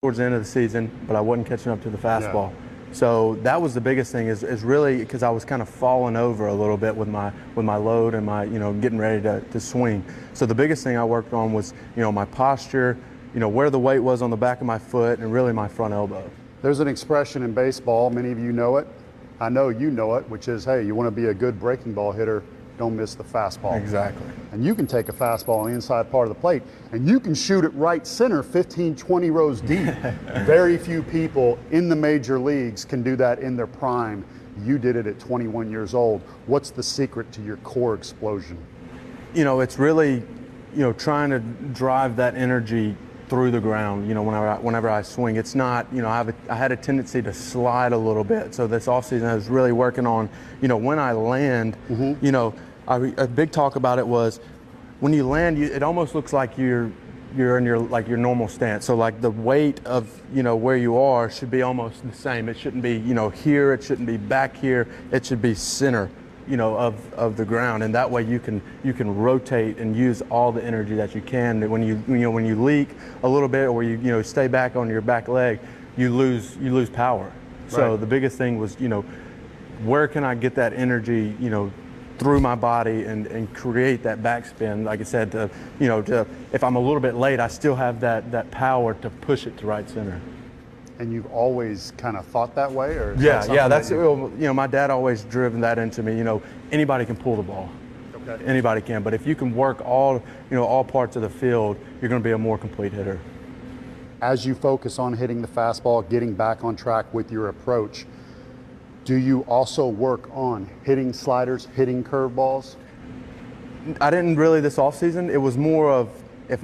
towards the end of the season, but I wasn't catching up to the fastball. Yeah. So that was the biggest thing is really because I was kind of falling over a little bit with my load and my, getting ready to swing. So the biggest thing I worked on was, my posture, where the weight was on the back of my foot and really my front elbow. There's an expression in baseball, many of you know it. I know you know it, which is, hey, you want to be a good breaking ball hitter, don't miss the fastball. Exactly. And you can take a fastball on the inside part of the plate and you can shoot it right center 15, 20 rows deep. Very few people in the major leagues can do that in their prime. You did it at 21 years old. What's the secret to your core explosion? It's really, trying to drive that energy through the ground, whenever I swing. It's not, I had a tendency to slide a little bit. So this offseason I was really working on, when I land, a big talk about it was when you land, it almost looks like you're in your normal stance. So like the weight of, where you are should be almost the same. It shouldn't be, here, it shouldn't be back here. It should be center, of the ground, and that way you can rotate and use all the energy that you can. When you leak a little bit or you stay back on your back leg, you lose power. So Right. the biggest thing was, where can I get that energy, through my body and create that backspin, like I said, if I'm a little bit late, I still have that power to push it to right center. And you've always kind of thought that way? Or is Yeah, that yeah, something that's, my dad always driven that into me, anybody can pull the ball. Okay. Anybody can, but if you can work all parts of the field, you're going to be a more complete hitter. As you focus on hitting the fastball, getting back on track with your approach, do you also work on hitting sliders, hitting curveballs? I didn't really this offseason. It was more of if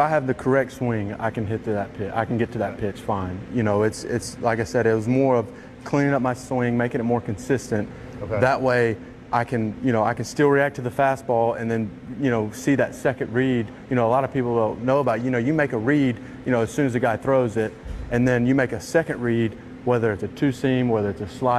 I have the correct swing, I can hit to that pitch. I can get to that pitch fine. It's like I said, it was more of cleaning up my swing, making it more consistent. Okay. That way I can still react to the fastball and then, see that second read. A lot of people don't know about, you make a read, as soon as the guy throws it, and then you make a second read, whether it's a two-seam, whether it's a slide.